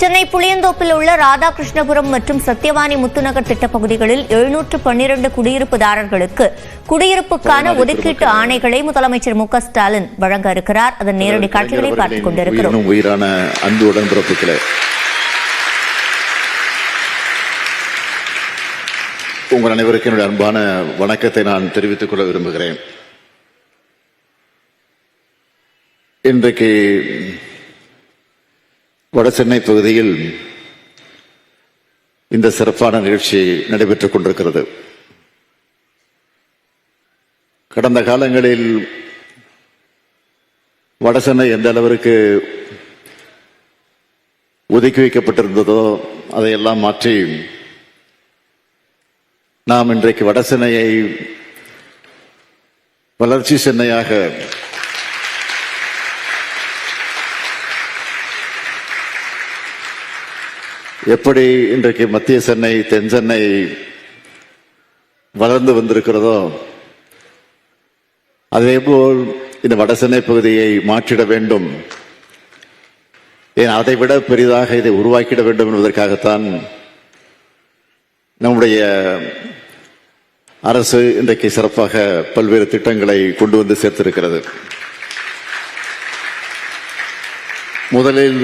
சென்னை புளியந்தோப்பில் உள்ள ராதாகிருஷ்ணபுரம் மற்றும் சத்தியவாணி முத்துநகர் திட்டப் பகுதிகளில் 712 குடியிருப்புதாரர்களுக்கு குடியிருப்புக்கான ஒதுக்கீட்டு ஆணைகளை முதலமைச்சர் மு.க. ஸ்டாலின் வழங்க இருக்கிறார். அதன் நேரடி காட்சிகளை பார்த்துக் கொண்டிருக்கிறோம். உயிரான அன்பு உடன்பிறப்புகளே, உங்கள் அனைவருக்கும் என்னுடைய அன்பான வணக்கத்தை நான் தெரிவித்துக் கொள்ள விரும்புகிறேன். இன்றைக்கு வடசென்னை பகுதியில் இந்த சிறப்பான நிகழ்ச்சி நடைபெற்றுக் கொண்டிருக்கிறது. கடந்த காலங்களில் வடசென்னை எந்த அளவிற்கு ஒதுக்கி வைக்கப்பட்டிருந்ததோ அதையெல்லாம் மாற்றி நாம் இன்றைக்கு வடசென்னையை வளர்ச்சி சென்னையாக எப்படி இன்றைக்கு மத்திய சென்னை தென் சென்னை வளர்ந்து வந்திருக்கிறதோ அதேபோல் இந்த வடசென்னை பகுதியை மாற்றிட வேண்டும், ஏன் அதைவிட பெரிதாக இதை உருவாக்கிட வேண்டும் என்பதற்காகத்தான் நம்முடைய அரசு இன்றைக்கு சிறப்பாக பல்வேறு திட்டங்களை கொண்டு வந்து சேர்த்திருக்கிறது. முதலில்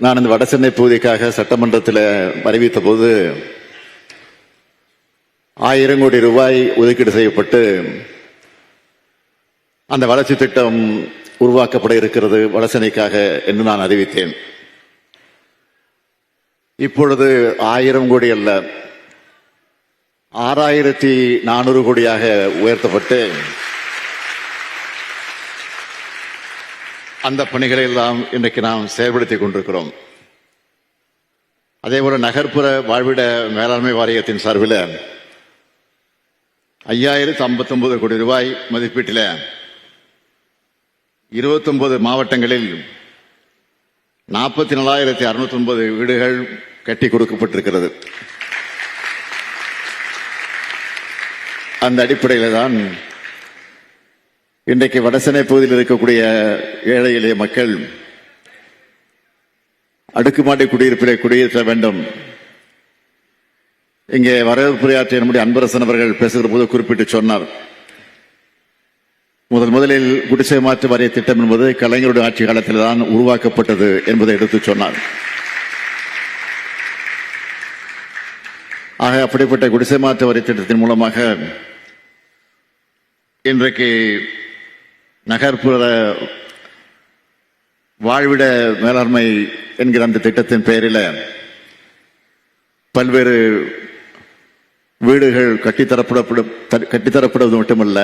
நான் இந்த வடசென்னை பகுதிக்காக சட்டமன்றத்தில் அறிவித்த போது 1000 கோடி ரூபாய் ஒதுக்கீடு செய்யப்பட்டு அந்த வளர்ச்சி திட்டம் உருவாக்கப்பட இருக்கிறது வடசென்னைக்காக என்று நான் அறிவித்தேன். இப்பொழுது 1000 கோடி அல்ல, 6400 கோடியாக உயர்த்தப்பட்டு அந்த பணிகளை எல்லாம் இன்றைக்கு நாம் செயல்படுத்திக் கொண்டிருக்கிறோம். அதேபோல நகர்ப்புற வாழ்விட மேலாண்மை வாரியத்தின் சார்பில் 5059 கோடி ரூபாய் மதிப்பீட்டில் 29 மாவட்டங்களில் 44,609 வீடுகள் கட்டி கொடுக்கப்பட்டிருக்கிறது. அந்த அடிப்படையில் தான் இன்றைக்கு வடசென்னை பகுதியில் இருக்கக்கூடிய ஏழை எளிய மக்கள் அடுக்குமாடி குடியிருப்பிலே குடியேற்ற வேண்டும். இங்கே வரவேற்புரையாற்றிய நம்முடைய அன்பரசன் அவர்கள் பேசுகிற போது குறிப்பிட்டு சொன்னார், முதலில் குடிசை மாற்று வாரிய திட்டம் என்பது கலைஞருடைய ஆட்சி காலத்தில் தான் உருவாக்கப்பட்டது என்பதை எடுத்து சொன்னார். ஆக அப்படிப்பட்ட குடிசை மாற்று வாரிய திட்டத்தின் மூலமாக இன்றைக்கு நகர்ப்புற வாழ்விட மேலாண்மை என்கிற அந்த திட்டத்தின் பெயரில் பல்வேறு வீடுகள் கட்டித்தரப்படுவது மட்டுமல்ல,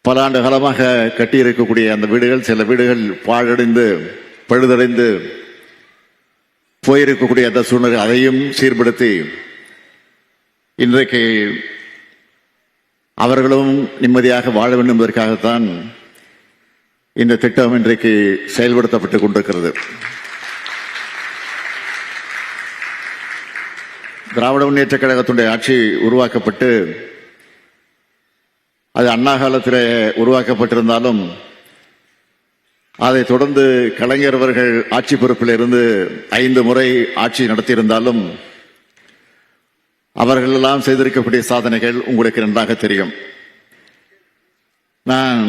பல ஆண்டு காலமாக கட்டியிருக்கக்கூடிய அந்த வீடுகள், சில வீடுகள் பாழடைந்து பழுதடைந்து போயிருக்கக்கூடிய அந்த சூழ்நிலை அதையும் சீர்படுத்தி இன்றைக்கு அவர்களும் நிம்மதியாக வாழ வேண்டும் என்பதற்காகத்தான் இந்த திட்டம் இன்றைக்கு செயல்படுத்தப்பட்டுக் கொண்டிருக்கிறது. திராவிட முன்னேற்ற கழகத்துடைய ஆட்சி உருவாக்கப்பட்டு அது அண்ணா காலத்தில் உருவாக்கப்பட்டிருந்தாலும் அதை தொடர்ந்து கலைஞர் அவர்கள் ஆட்சி பொறுப்பில் இருந்து 5 முறை ஆட்சி நடத்தியிருந்தாலும் அவர்கள் எல்லாம் செய்திருக்கக்கூடிய சாதனைகள் உங்களுக்கு நன்றாக தெரியும். நான்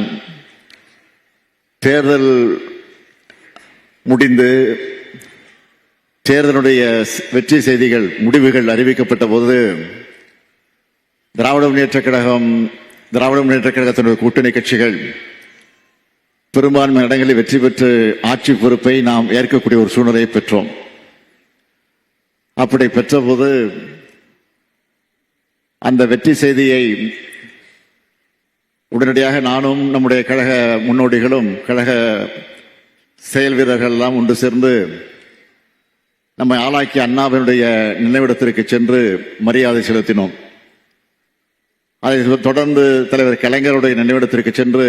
தேர்தல் முடிந்து தேர்தலுடைய வெற்றி செய்திகள் முடிவுகள் அறிவிக்கப்பட்ட போது திராவிட முன்னேற்ற கழகத்தினுடைய கூட்டணி கட்சிகள் பெரும்பான்மை இடங்களில் வெற்றி பெற்று ஆட்சி பொறுப்பை நாம் ஏற்கக்கூடிய ஒரு சூழ்நிலையை பெற்றோம். அப்படி பெற்றபோது அந்த வெற்றி செய்தியை உடனடியாக நானும் நம்முடைய கழக முன்னோடிகளும் கழக செயல் வீரர்கள் எல்லாம் ஒன்று சேர்ந்து நம்மை ஆளாக்கிய அண்ணாவினுடைய நினைவிடத்திற்கு சென்று மரியாதை செலுத்தினோம். அதை தொடர்ந்து தலைவர் கலைஞருடைய நினைவிடத்திற்கு சென்று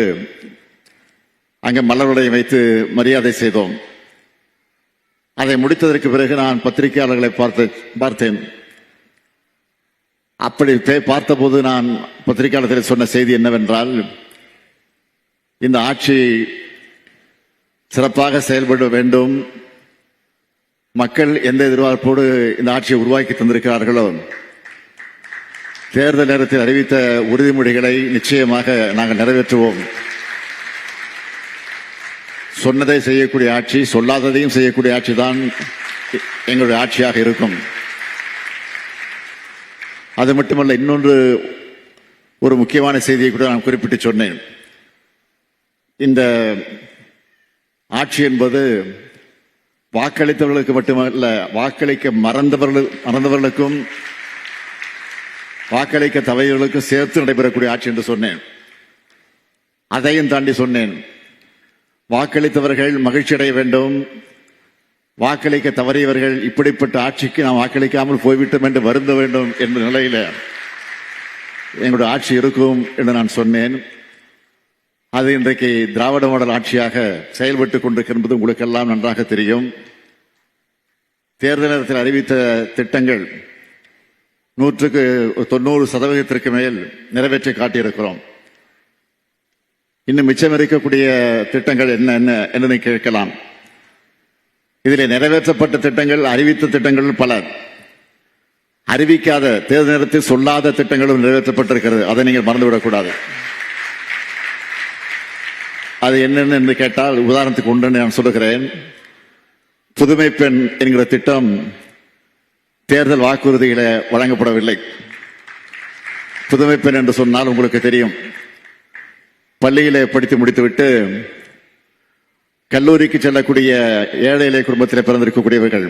அங்கே மலர்களை வைத்து மரியாதை செய்தோம். அதை முடித்ததற்கு பிறகு நான் பத்திரிகையாளர்களை பார்த்தேன். அப்படி பார்த்தபோது நான் பத்திரிகையாளர்கள் சொன்ன செய்தி என்னவென்றால், இந்த ஆட்சி சிறப்பாக செயல்பட வேண்டும். மக்கள் எந்த எதிர்பார்ப்போடு இந்த ஆட்சியை உருவாக்கி தந்திருக்கிறார்களோ தேர்தல் நேரத்தில் அறிவித்த உறுதிமொழிகளை நிச்சயமாக நாங்கள் நிறைவேற்றுவோம். சொன்னதை செய்யக்கூடிய ஆட்சி, சொல்லாததையும் செய்யக்கூடிய ஆட்சி தான் எங்களுடைய ஆட்சியாக இருக்கும். அது மட்டுமல்ல, இன்னொன்று ஒரு முக்கியமான செய்தியை கூட நான் குறிப்பிட்டு சொன்னேன். இந்த ஆட்சி என்பது வாக்களித்தவர்களுக்கு மட்டுமல்ல, வாக்களிக்க மறந்தவர்களுக்கும் வாக்களிக்க தவறியவர்களுக்கும் சேர்த்து நடைபெறக்கூடிய ஆட்சி என்று சொன்னேன். அதையும் தாண்டி சொன்னேன், வாக்களித்தவர்கள் மகிழ்ச்சி அடைய வேண்டும், வாக்களிக்க தவறியவர்கள் இப்படிப்பட்ட ஆட்சிக்கு நாம் வாக்களிக்காமல் போய்விட்டோம் என்று வருந்த வேண்டும் என்ற நிலையில் எங்களுடைய ஆட்சி இருக்கும் என்று நான் சொன்னேன். அது இன்றைக்கு திராவிட மாடல் ஆட்சியாக செயல்பட்டுக் கொண்டிருக்கிறது உங்களுக்கெல்லாம் நன்றாக தெரியும். தேர்தல் நேரத்தில் அறிவித்த திட்டங்கள் 90% மேல் நிறைவேற்றி காட்டியிருக்கிறோம். இன்னும் மிச்சம் இருக்கக்கூடிய திட்டங்கள் என்ன என்று கேட்கலாம். இதில் நிறைவேற்றப்பட்ட திட்டங்கள், அறிவித்த திட்டங்கள் பல, அறிவிக்காத தேர்தல் நேரத்தில் சொல்லாத திட்டங்களும் நிறைவேற்றப்பட்டிருக்கிறது. அதை நீங்கள் மறந்துவிடக்கூடாது. அது என்னென்னு என்று கேட்டால், உதாரணத்துக்கு ஒன்று நான் சொல்லுகிறேன். புதுமை பெண் என்கிற திட்டம் தேர்தல் வாக்குறுதியில வழங்கப்படவில்லை. புதுமை பெண் என்று சொன்னால் உங்களுக்கு தெரியும், பள்ளியிலே படித்து முடித்துவிட்டு கல்லூரிக்கு செல்லக்கூடிய ஏழை எளிய குடும்பத்தில் பிறந்திருக்கக்கூடியவர்கள்,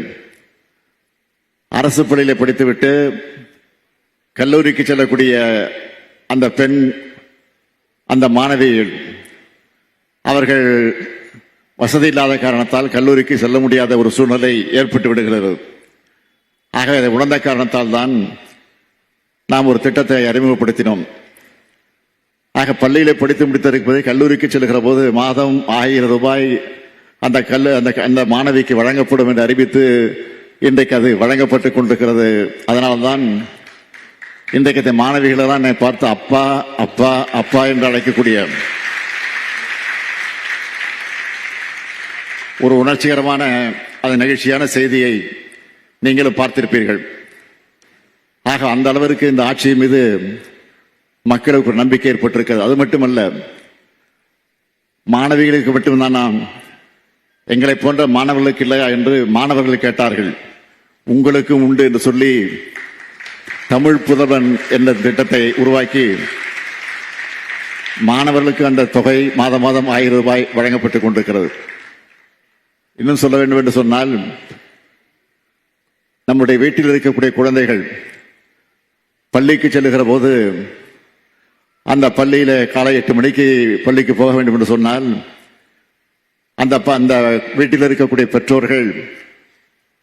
அரசு பள்ளியிலே படித்துவிட்டு கல்லூரிக்கு செல்லக்கூடிய அந்த பெண், அந்த மாணவிகள், அவர்கள் வசதி இல்லாத காரணத்தால் கல்லூரிக்கு செல்ல முடியாத ஒரு சூழ்நிலை ஏற்பட்டு விடுகிறது. ஆகவே அதை உணர்ந்த காரணத்தால் தான் நாம் ஒரு திட்டத்தை அறிமுகப்படுத்தினோம். ஆக பள்ளியிலே படித்து முடித்திருப்பது கல்லூரிக்கு செல்கிற போது மாதம் 1000 ரூபாய் அந்த மாணவிக்கு வழங்கப்படும் என்று அறிவித்து இன்றைக்கு அது வழங்கப்பட்டுக் கொண்டிருக்கிறது. அதனால்தான் இன்றைக்கு இந்த மாணவிகளை தான் என்னை பார்த்து அப்பா அப்பா அப்பா என்று அழைக்கக்கூடிய ஒரு உணர்ச்சிகரமான அது நெகிழ்ச்சியான செய்தியை நீங்களும் பார்த்திருப்பீர்கள். ஆக அந்த அளவிற்கு இந்த ஆட்சி மீது மக்களுக்கு ஒரு நம்பிக்கை ஏற்பட்டிருக்கிறது. அது மட்டுமல்ல, மாணவிகளுக்கு மட்டும்தான் நாம், எங்களை போன்ற மாணவர்களுக்கு இல்லையா என்று மாணவர்கள் கேட்டார்கள். உங்களுக்கும் உண்டு என்று சொல்லி தமிழ் புதல்வன் என்ற திட்டத்தை உருவாக்கி மாணவர்களுக்கு அந்த தொகை மாதம் 1000 ரூபாய் வழங்கப்பட்டுக் கொண்டிருக்கிறது. இன்னும் சொல்ல வேண்டும் என்று சொன்னால், நம்முடைய வீட்டில் இருக்கக்கூடிய குழந்தைகள் பள்ளிக்கு செல்லுகிற போது அந்த பள்ளியில காலை 8 மணிக்கு பள்ளிக்கு போக வேண்டும் என்று சொன்னால், அந்த வீட்டில் இருக்கக்கூடிய பெற்றோர்கள்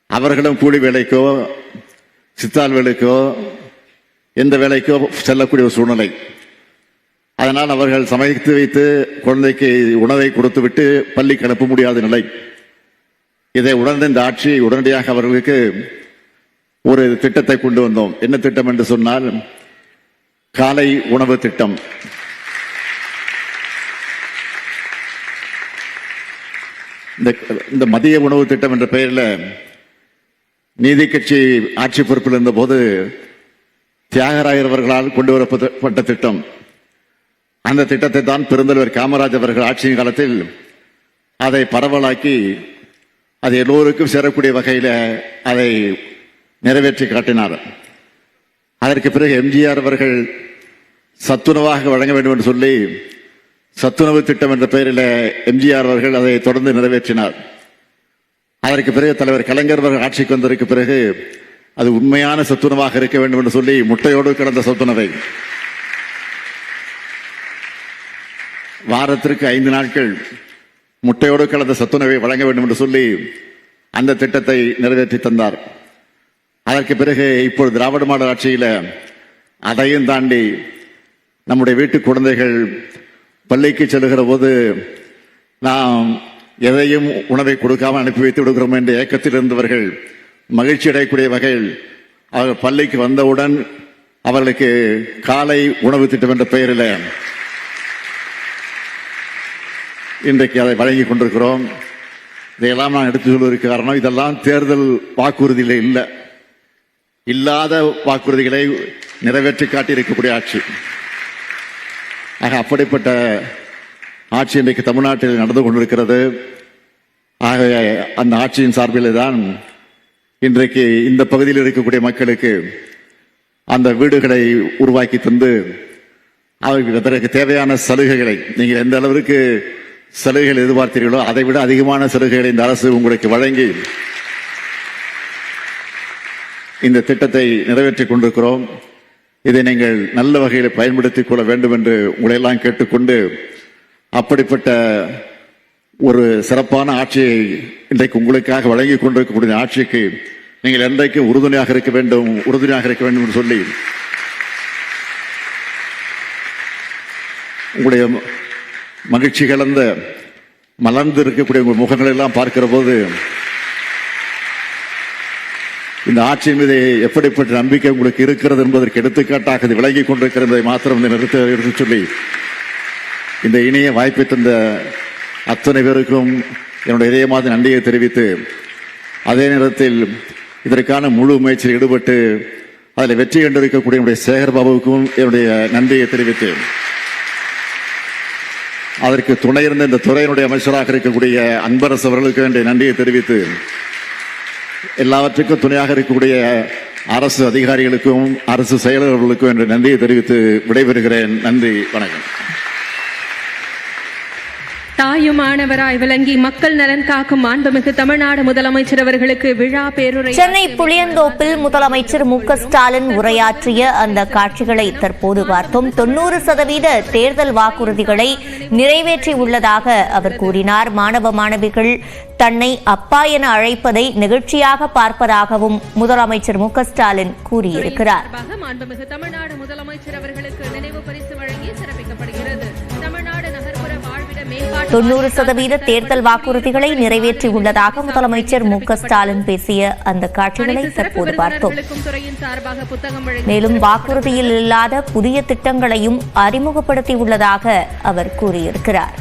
அவர்களும் கூலி வேலைக்கோ சித்தால் வேலைக்கோ எந்த வேலைக்கோ செல்லக்கூடிய ஒரு சூழ்நிலை. அதனால் அவர்கள் சமைத்து வைத்து குழந்தைக்கு உணவை கொடுத்துவிட்டு பள்ளிக்கு அனுப்ப முடியாத நிலை. இதை உணர்ந்த இந்த ஆட்சி உடனடியாக அவர்களுக்கு ஒரு திட்டத்தை கொண்டு வந்தோம். என்ன திட்டம் என்று சொன்னால், காலை உணவு திட்டம். இந்த மதிய உணவு திட்டம் என்ற பெயரில் நீதி கட்சி ஆட்சி பொறுப்பில் இருந்த போது தியாகராயர் அவர்களால் கொண்டு வரப்பட்ட திட்டம். அந்த திட்டத்தை தான் பெருந்தலைவர் காமராஜ் அவர்கள் ஆட்சியின் காலத்தில் அதை பரவலாக்கி அது எல்லோருக்கும் சேரக்கூடிய வகையில் அதை நிறைவேற்றி காட்டினார். அதற்கு பிறகு எம்ஜிஆர் அவர்கள் சத்துணவாக வழங்க வேண்டும் என்று சொல்லி சத்துணவு திட்டம் என்ற பெயரில் எம்ஜிஆர் அவர்கள் அதை தொடர்ந்து நிறைவேற்றினார். அதற்கு பிறகு தலைவர் கலைஞர் அவர்கள் ஆட்சிக்கு வந்ததற்கு பிறகு அது உண்மையான சத்துணவாக இருக்க வேண்டும் என்று சொல்லி முட்டையோடு கலந்த சத்துணவை வாரத்திற்கு 5 நாட்கள் முட்டையோடு கலந்த சத்துணவை வழங்க வேண்டும் என்று சொல்லி அந்த திட்டத்தை நிறைவேற்றி தந்தார். அதற்கு பிறகு இப்போது திராவிட மாடல் ஆட்சியில் அதையும் தாண்டி நம்முடைய வீட்டு குழந்தைகள் பள்ளிக்கு செல்லுகிற போது நாம் எதையும் உணவை கொடுக்காமல் அனுப்பி வைத்து விடுகிறோம் என்ற ஏக்கத்தில் இருந்தவர்கள் மகிழ்ச்சி அடையக்கூடிய வகையில் அவர்கள் பள்ளிக்கு வந்தவுடன் அவர்களுக்கு காலை உணவு திட்டம் என்ற பெயரில் இன்றைக்கு அதை வழங்கி கொண்டிருக்கிறோம். இதையெல்லாம் நான் எடுத்து சொல்வதற்கு காரணம், இதெல்லாம் தேர்தல் வாக்குறுதியில் இல்லை, இல்லாத வாக்குறுதிகளை நிறைவேற்றி காட்டியிருக்கக்கூடிய ஆட்சி. ஆக அப்படிப்பட்ட ஆட்சி இன்றைக்கு தமிழ்நாட்டில் நடந்து கொண்டிருக்கிறது. ஆகவே அந்த ஆட்சியின் சார்பில் தான் இன்றைக்கு இந்த பகுதியில் இருக்கக்கூடிய மக்களுக்கு அந்த வீடுகளை உருவாக்கி தந்து அதற்கு தேவையான சலுகைகளை, நீங்கள் எந்த அளவிற்கு சலுகைகள் எதிர்பார்த்தீர்களோ அதை விட அதிகமான சலுகைகளை இந்த அரசு உங்களுக்கு வழங்கி இந்த திட்டத்தை நிறைவேற்றிக் கொண்டிருக்கிறோம். இதை நீங்கள் நல்ல வகையில் பயன்படுத்திக் கொள்ள வேண்டும் என்று உங்களை எல்லாம் கேட்டுக்கொண்டு, அப்படிப்பட்ட ஒரு சிறப்பான ஆட்சியை இன்றைக்கு உங்களுக்காக வழங்கி கொண்டிருக்கக்கூடிய ஆட்சிக்கு நீங்கள் என்றைக்கும் உறுதுணையாக இருக்க வேண்டும் என்று சொல்லி உங்களுடைய மகிழ்ச்சி கலந்த மலர்ந்து இருக்கக்கூடிய உங்கள் முகங்களை எல்லாம் பார்க்கிற போது இந்த ஆட்சியின் மீது எப்படிப்பட்ட நம்பிக்கை உங்களுக்கு இருக்கிறது என்பதற்கு எடுத்துக்காட்டாக இது விளங்கிக் கொண்டிருக்கிறது மாத்திரம் எடுத்து சொல்லி இந்த இணைய வாய்ப்பை தந்த அத்தனை பேருக்கும் என்னுடைய இதயமாக நன்றியை தெரிவித்து, அதே நேரத்தில் இதற்கான முழு முயற்சியில் ஈடுபட்டு அதில் வெற்றி கண்டிருக்கக்கூடிய என்னுடைய சேகர் பாபுவுக்கும் என்னுடைய நன்றியை தெரிவித்து, அதற்கு துணை இருந்த இந்த துறையினுடைய அமைச்சராக இருக்கக்கூடிய அன்பரசு அவர்களுக்கு என்னுடைய நன்றியை தெரிவித்து, எல்லாவற்றுக்கும் துணையாக இருக்கக்கூடிய அரசு அதிகாரிகளுக்கும் அரசு செயலர்களுக்கும் என்ற நன்றியை தெரிவித்து விடைபெறுகிறேன். நன்றி, வணக்கம். தாயுமானவராய் விளங்கி மக்கள் நலன் காக்கும் மாண்புமிகு தமிழ்நாடு முதலமைச்சர் அவர்களுக்கு விழா பேருரை. சென்னை புளியந்தோப்பில் முதலமைச்சர் மு.க.ஸ்டாலின் உரையாற்றிய அந்த காட்சிகளை தற்போது பார்த்தோம். 90% தேர்தல் வாக்குறுதிகளை நிறைவேற்றி உள்ளதாக அவர் கூறினார். மாணவ மாணவிகள் தன்னை அப்பா என அழைப்பதை நிகழ்ச்சியாக பார்ப்பதாகவும் முதலமைச்சர் மு.க.ஸ்டாலின் கூறியிருக்கிறார். மாண்புமிகு தமிழ்நாடு முதலமைச்சர் அவர்களுக்கு நினைவு பரிசு வழங்கி சிறப்பிக்கப்படுகிறது. தமிழ்நாடு நகர்ப்புற வாழ்விட 90% தேர்தல் வாக்குறுதிகளை நிறைவேற்றி உள்ளதாக முதலமைச்சர் மு.க.ஸ்டாலின் பேசிய அந்த காட்சிகளை தற்போது பார்த்தோம். மேலும் வாக்குறுதியில் இல்லாத புதிய திட்டங்களையும் அறிமுகப்படுத்தியுள்ளதாக அவர் கூறியிருக்கிறார்.